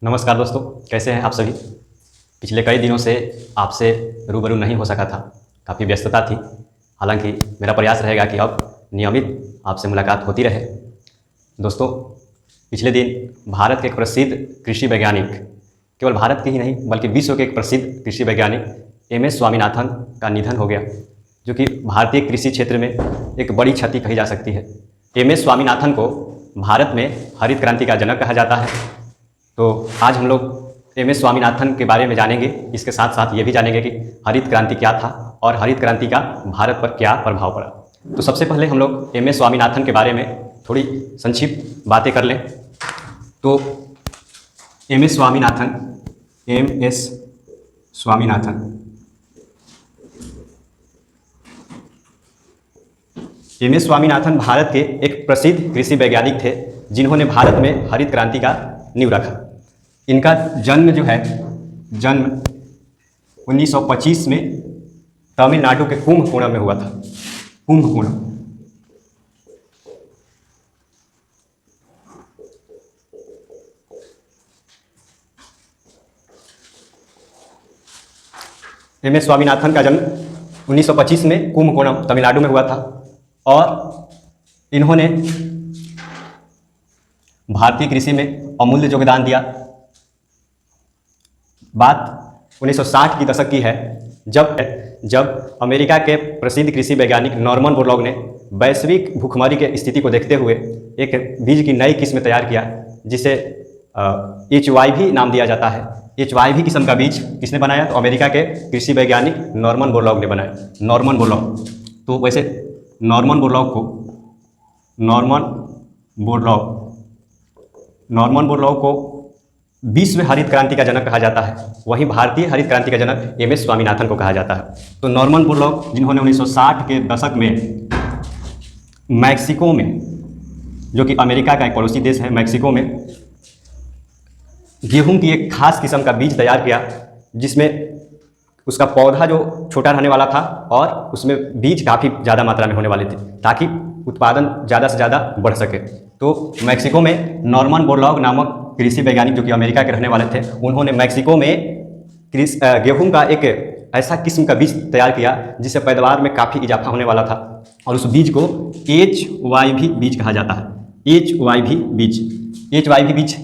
नमस्कार दोस्तों, कैसे हैं आप सभी। पिछले कई दिनों से आपसे रूबरू नहीं हो सका था, काफ़ी व्यस्तता थी। हालांकि मेरा प्रयास रहेगा कि अब नियमित आपसे मुलाकात होती रहे। दोस्तों, पिछले दिन भारत के एक प्रसिद्ध कृषि वैज्ञानिक, केवल भारत के ही नहीं बल्कि विश्व के एक प्रसिद्ध कृषि वैज्ञानिक एम.एस. स्वामीनाथन का निधन हो गया, जो कि भारतीय कृषि क्षेत्र में एक बड़ी क्षति कही जा सकती है। एम.एस. स्वामीनाथन को भारत में हरित क्रांति का जनक कहा जाता है। तो आज हम लोग एम.एस. स्वामीनाथन के बारे में जानेंगे। इसके साथ साथ ये भी जानेंगे कि हरित क्रांति क्या था और हरित क्रांति का भारत पर क्या प्रभाव पड़ा। तो सबसे पहले हम लोग एम.एस. स्वामीनाथन के बारे में थोड़ी संक्षिप्त बातें कर लें। तो M S. Swaminathan M S. Swaminathan M S. Swaminathan Bharat के एक प्रसिद्ध कृषि वैज्ञानिक थे, जिन्होंने भारत में हरित क्रांति का नींव रखा। इनका जन्म जो है, जन्म 1925 में तमिलनाडु के कुंभकोणम में हुआ था। कुंभकोणम। एम.एस. स्वामीनाथन का जन्म 1925 में कुंभकोणम तमिलनाडु में हुआ था और इन्होंने भारतीय कृषि में अमूल्य योगदान दिया। बात 1960 की दशक की है, जब अमेरिका के प्रसिद्ध कृषि वैज्ञानिक नॉर्मन बोरलॉग ने वैश्विक भूखमरी के स्थिति को देखते हुए एक बीज की नई किस्म तैयार किया, जिसे HYV नाम दिया जाता है। HYV किस्म का बीज किसने बनाया? तो अमेरिका के कृषि वैज्ञानिक नॉर्मन बोरलॉग ने बनाया। Norman Borlaug. तो वैसे नॉर्मन बोरलॉग को विश्व हरित क्रांति का जनक कहा जाता है। वहीं भारतीय हरित क्रांति का जनक एम.एस. स्वामीनाथन को कहा जाता है। तो नॉर्मन बोरलॉग, जिन्होंने 1960 के दशक में मैक्सिको में, जो कि अमेरिका का एक पड़ोसी देश है, मैक्सिको में गेहूं की एक खास किस्म का बीज तैयार किया, जिसमें उसका पौधा जो छोटा रहने वाला था और उसमें बीज काफ़ी ज़्यादा मात्रा में होने वाले थे, ताकि उत्पादन ज़्यादा से ज़्यादा बढ़ सके। तो मैक्सिको में नॉर्मन बोरलॉग नामक कृषि वैज्ञानिक, जो कि अमेरिका के रहने वाले थे, उन्होंने मैक्सिको में गेहूं का एक ऐसा किस्म का बीज तैयार किया जिससे पैदावार में काफ़ी इजाफा होने वाला था, और उस बीज को HYV बीज कहा जाता है। HYV बीज। HYV बीज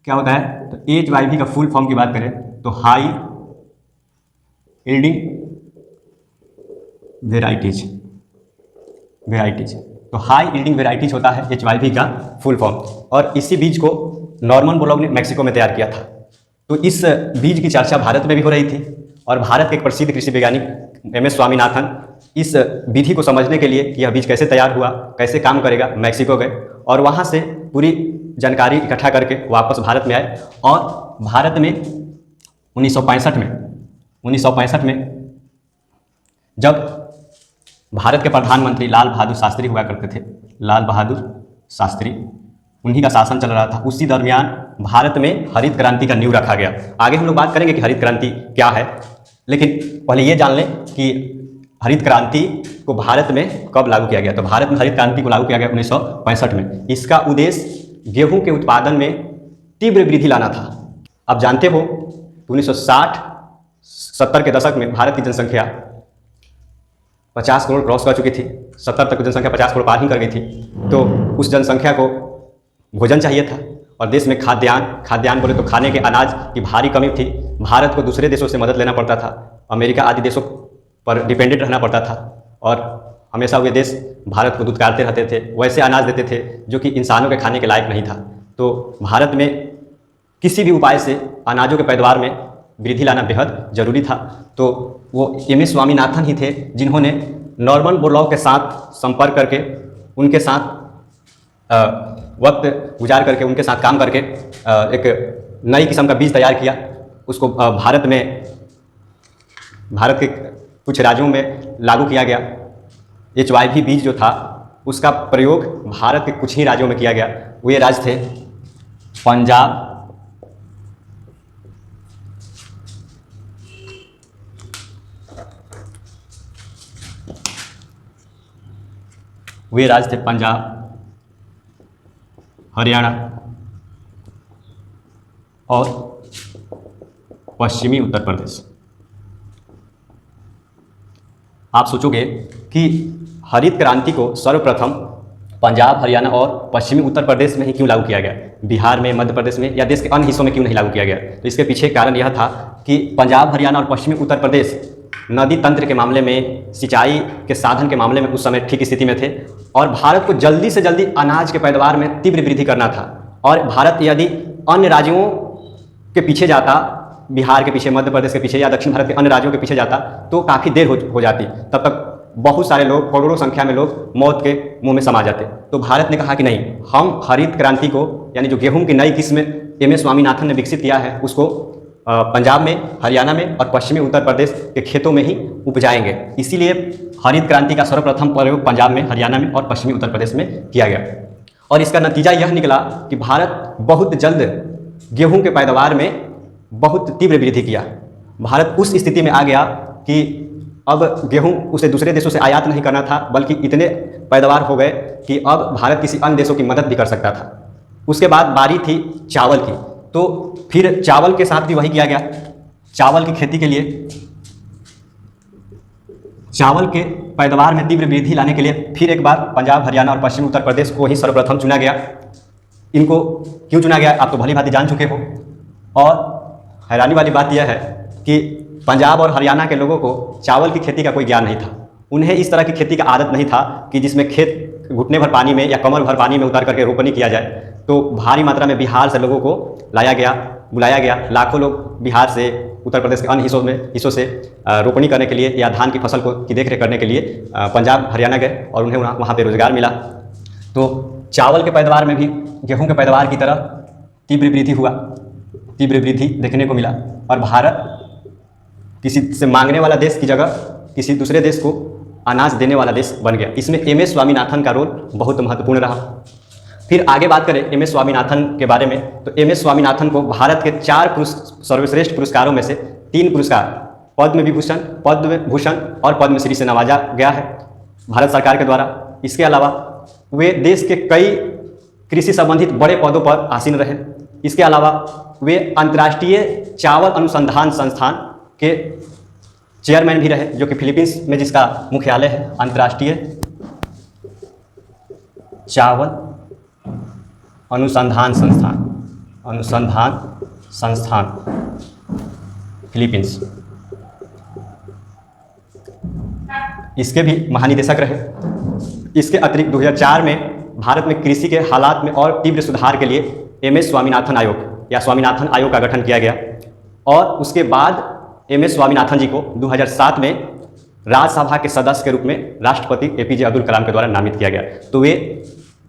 क्या होता है? तो HYV का फुल फॉर्म की बात करें तो हाई यील्डिंग वेराइटीज। तो हाई यील्डिंग वेराइटीज होता है HYV का फुल फॉर्म, और इसी बीज को नॉर्मन बोरलॉग ने मैक्सिको में तैयार किया था। तो इस बीज की चर्चा भारत में भी हो रही थी, और भारत के एक प्रसिद्ध कृषि वैज्ञानिक एम.एस. स्वामीनाथन इस विधि को समझने के लिए कि यह बीज कैसे तैयार हुआ, कैसे काम करेगा, मैक्सिको गए और वहाँ से पूरी जानकारी इकट्ठा करके वापस भारत में आए। और भारत में 1965 में जब भारत के प्रधानमंत्री लाल बहादुर शास्त्री हुआ करते थे, लाल बहादुर शास्त्री, उन्हीं का शासन चल रहा था, उसी दरमियान भारत में हरित क्रांति का नींव रखा गया। आगे हम लोग बात करेंगे कि हरित क्रांति क्या है, लेकिन पहले ये जान लें कि हरित क्रांति को भारत में कब लागू किया गया। तो भारत में हरित क्रांति को लागू किया गया 1965 में। इसका उद्देश्य गेहूं के उत्पादन में तीव्र वृद्धि लाना था। आप जानते हो 1960-70 के दशक में भारत की जनसंख्या 50 करोड़ क्रॉस कर चुकी थी। 70 तक जनसंख्या 50 करोड़ पार ही कर गई थी। तो उस जनसंख्या को भोजन चाहिए था, और देश में खाद्यान्न बोले तो खाने के अनाज की भारी कमी थी। भारत को दूसरे देशों से मदद लेना पड़ता था, अमेरिका आदि देशों पर डिपेंडेंट रहना पड़ता था, और हमेशा वे देश भारत को दुत्कारते रहते थे, वैसे अनाज देते थे जो कि इंसानों के खाने के लायक नहीं था। तो भारत में किसी भी उपाय से अनाजों के पैदावार में वृद्धि लाना बेहद जरूरी था। तो वो एम.एस. स्वामीनाथन ही थे जिन्होंने नॉर्मन बोरलॉग के साथ संपर्क करके, उनके साथ वक्त गुजार करके, उनके साथ काम करके एक नई किस्म का बीज तैयार किया। उसको भारत के कुछ राज्यों में लागू किया गया। HYV बीज जो था उसका प्रयोग भारत के कुछ ही राज्यों में किया गया। वे राज्य थे पंजाब, हरियाणा और पश्चिमी उत्तर प्रदेश। आप सोचोगे कि हरित क्रांति को सर्वप्रथम पंजाब, हरियाणा और पश्चिमी उत्तर प्रदेश में ही क्यों लागू किया गया, बिहार में, मध्य प्रदेश में या देश के अन्य हिस्सों में क्यों नहीं लागू किया गया? तो इसके पीछे कारण यह था कि पंजाब, हरियाणा और पश्चिमी उत्तर प्रदेश नदी तंत्र के मामले में, सिंचाई के साधन के मामले में उस समय ठीक स्थिति में थे और भारत को जल्दी से जल्दी अनाज के पैदावार में तीव्र वृद्धि करना था। और भारत यदि अन्य राज्यों के पीछे जाता, बिहार के पीछे, मध्य प्रदेश के पीछे या दक्षिण भारत के अन्य राज्यों के पीछे जाता तो काफ़ी देर हो जाती, तब तक बहुत सारे लोग, करोड़ों संख्या में लोग मौत के मुंह में समा जाते। तो भारत ने कहा कि नहीं, हम हरित क्रांति को, यानी जो गेहूं की नई किस्म MS स्वामीनाथन ने विकसित किया है, उसको पंजाब में, हरियाणा में और पश्चिमी उत्तर प्रदेश के खेतों में ही उपजाएंगे। इसीलिए हरित क्रांति का सर्वप्रथम प्रयोग पंजाब में, हरियाणा में और पश्चिमी उत्तर प्रदेश में किया गया और इसका नतीजा यह निकला कि भारत बहुत जल्द गेहूं के पैदावार में बहुत तीव्र वृद्धि किया। भारत उस स्थिति में आ गया कि अब गेहूं उसे दूसरे देशों से आयात नहीं करना था, बल्कि इतने पैदावार हो गए कि अब भारत किसी अन्य देशों की मदद भी कर सकता था। उसके बाद बारी थी चावल की, तो फिर चावल के साथ भी वही किया गया। चावल की खेती के लिए, चावल के पैदावार में तीव्र वृद्धि लाने के लिए फिर एक बार पंजाब, हरियाणा और पश्चिमी उत्तर प्रदेश को ही सर्वप्रथम चुना गया। इनको क्यों चुना गया आप तो भली भांति जान चुके हो। और हैरानी वाली बात यह है कि पंजाब और हरियाणा के लोगों को चावल की खेती का कोई ज्ञान नहीं था। उन्हें इस तरह की खेती का आदत नहीं था कि जिसमें खेत घुटने भर पानी में या कमर भर पानी में उतार करके रोपनी किया जाए। तो भारी मात्रा में बिहार से लोगों को लाया गया, बुलाया गया। लाखों लोग बिहार से, उत्तर प्रदेश के अन्य हिस्सों से रोपनी करने के लिए या धान की फसल की देखरेख करने के लिए पंजाब, हरियाणा गए और उन्हें वहाँ पर रोजगार मिला। तो चावल के पैदावार में भी गेहूँ के पैदावार की तरह तीव्र वृद्धि हुआ, तीव्र वृद्धि देखने को मिला और भारत किसी से मांगने वाला देश की जगह किसी दूसरे देश को अनाज देने वाला देश बन गया। इसमें MS स्वामीनाथन का रोल बहुत महत्वपूर्ण रहा। फिर आगे बात करें MS स्वामीनाथन के बारे में, तो MS स्वामीनाथन को भारत के 4 सर्वश्रेष्ठ पुरस्कारों में से 3 पुरस्कार, पद्म विभूषण, पद्म भूषण और पद्मश्री से नवाजा गया है भारत सरकार के द्वारा। इसके अलावा वे देश के कई कृषि संबंधित बड़े पदों पर आसीन रहे। इसके अलावा वे अंतर्राष्ट्रीय चावल अनुसंधान संस्थान के चेयरमैन भी रहे, जो कि फिलीपींस में जिसका मुख्यालय है। अंतर्राष्ट्रीय चावल अनुसंधान संस्थान फिलीपींस, इसके भी महानिदेशक रहे। इसके अतिरिक्त 2004 में भारत में कृषि के हालात में और तीव्र सुधार के लिए MS स्वामीनाथन आयोग या स्वामीनाथन आयोग का गठन किया गया और उसके बाद MS स्वामीनाथन जी को 2007 में राज्यसभा के सदस्य के रूप में राष्ट्रपति APJ अब्दुल कलाम के द्वारा नामित किया गया। तो वे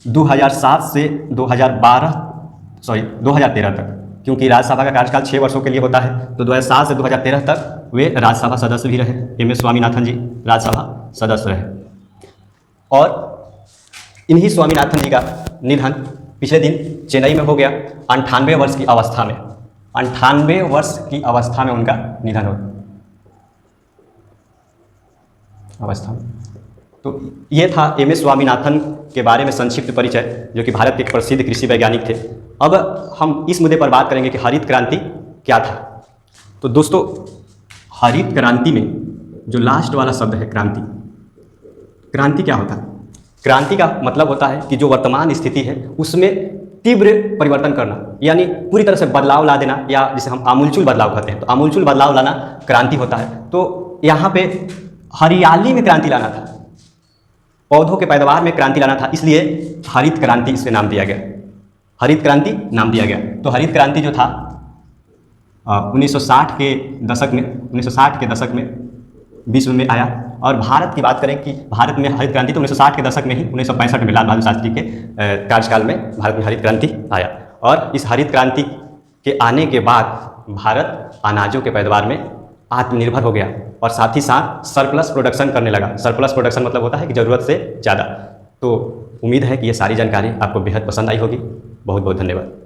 2007 से 2013 तक, क्योंकि राज्यसभा का कार्यकाल 6 वर्षों के लिए होता है, तो 2007 से 2013 तक वे राज्यसभा सदस्य भी रहे। MS स्वामीनाथन जी राज्यसभा सदस्य रहे। और इन्हीं स्वामीनाथन जी का निधन पिछले दिन चेन्नई में हो गया 98 वर्ष की अवस्था में। 98 वर्ष की अवस्था में उनका निधन हो अवस्था में। तो ये था MS स्वामीनाथन के बारे में संक्षिप्त परिचय, जो कि भारत के एक प्रसिद्ध कृषि वैज्ञानिक थे। अब हम इस मुद्दे पर बात करेंगे कि हरित क्रांति क्या था। तो दोस्तों, हरित क्रांति में जो लास्ट वाला शब्द है क्रांति, क्रांति क्या होता है? क्रांति का मतलब होता है कि जो वर्तमान स्थिति है उसमें तीव्र परिवर्तन करना, यानी पूरी तरह से बदलाव ला देना, या जिसे हम आमूलचूल बदलाव कहते हैं। तो आमूलचूल बदलाव लाना क्रांति होता है। तो यहाँ पे हरियाली में क्रांति लाना था, पौधों के पैदावार में क्रांति लाना था, इसलिए हरित क्रांति इसे नाम दिया गया, हरित क्रांति नाम दिया गया। तो हरित क्रांति जो था 1960 के दशक में विश्व में आया। और भारत की बात करें कि भारत में हरित क्रांति तो 1960 के दशक में ही, 1965 में लाल बहादुर शास्त्री के कार्यकाल में भारत में हरित क्रांति आया। और इस हरित क्रांति के आने के बाद भारत अनाजों के पैदावार में आत्मनिर्भर हो गया और साथ ही साथ सरप्लस प्रोडक्शन करने लगा। सरप्लस प्रोडक्शन मतलब होता है कि ज़रूरत से ज़्यादा। तो उम्मीद है कि ये सारी जानकारी आपको बेहद पसंद आई होगी। बहुत बहुत धन्यवाद।